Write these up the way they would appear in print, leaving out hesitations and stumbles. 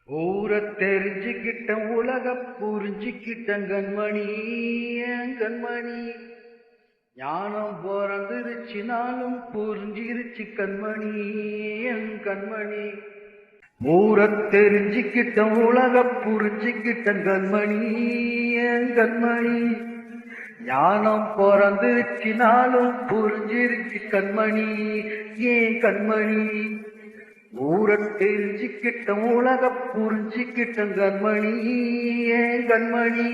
ஊர தெரிஞ்சுக்கிட்ட உலக புரிஞ்சுக்கிட்ட கண்மணி கண்மணி ஞானம் பிறந்துருச்சுனாலும் புரிஞ்சிருச்சு கண்மணி கண்மணி ஊர தெரிஞ்சுக்கிட்ட உலக புரிஞ்சுக்கிட்ட கண்மணி கண்மணி ஞானம் பிறந்துருச்சுனாலும் புரிஞ்சிருச்சு கண்மணி கண்மணி ஊர தெரிஞ்சுக்கிட்ட உலக புரிஞ்சுக்கிட்ட கண்மணி கண்மணி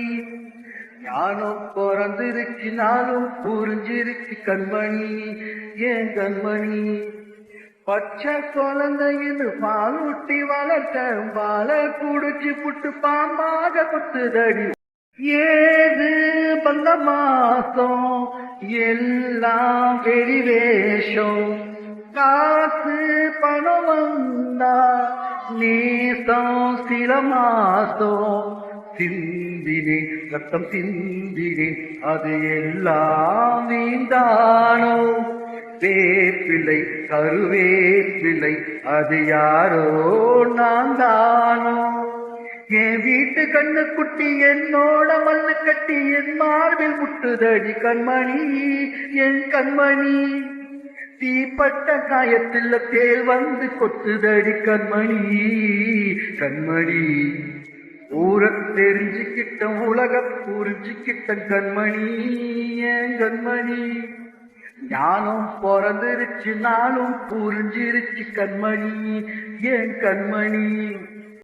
ஞானம் பிறந்திருச்சினாலும் புரிஞ்சிருச்சு கண்மணி கண்மணி பச்சை குழந்தைன்னு பால் ஊட்டி வளர்த்த பாலை குடிச்சு புட்டு பாம்பாக குத்துதடி ஏது பந்த மாசம் எல்லாம் வெளிவேஷம் காசு பணம் வந்தா நேசம் சில மாசம் சிந்தினே ரத்தம் சிந்தினே அது எல்லாம் நீந்தானோ வேப்பிள்ளை கருவேப்பிள்ளை அது யாரோ நான் தானோ என் வீட்டு கண்ணு குட்டி என்னோட மண்ணு கட்டி என் மார்பில் முட்டுதடி கண்மணி என் கண்மணி தீப்பட்ட காயத்தில் தேல் வந்து கொத்துதடி கண்மணி கண்மணி ஊர தெரிஞ்சுக்கிட்ட உலக புரிஞ்சுக்கிட்ட கண்மணி கண்மணி ஞானம் பிறந்திருச்சு நாளும் புரிஞ்சிருச்சு கண்மணி கண்மணி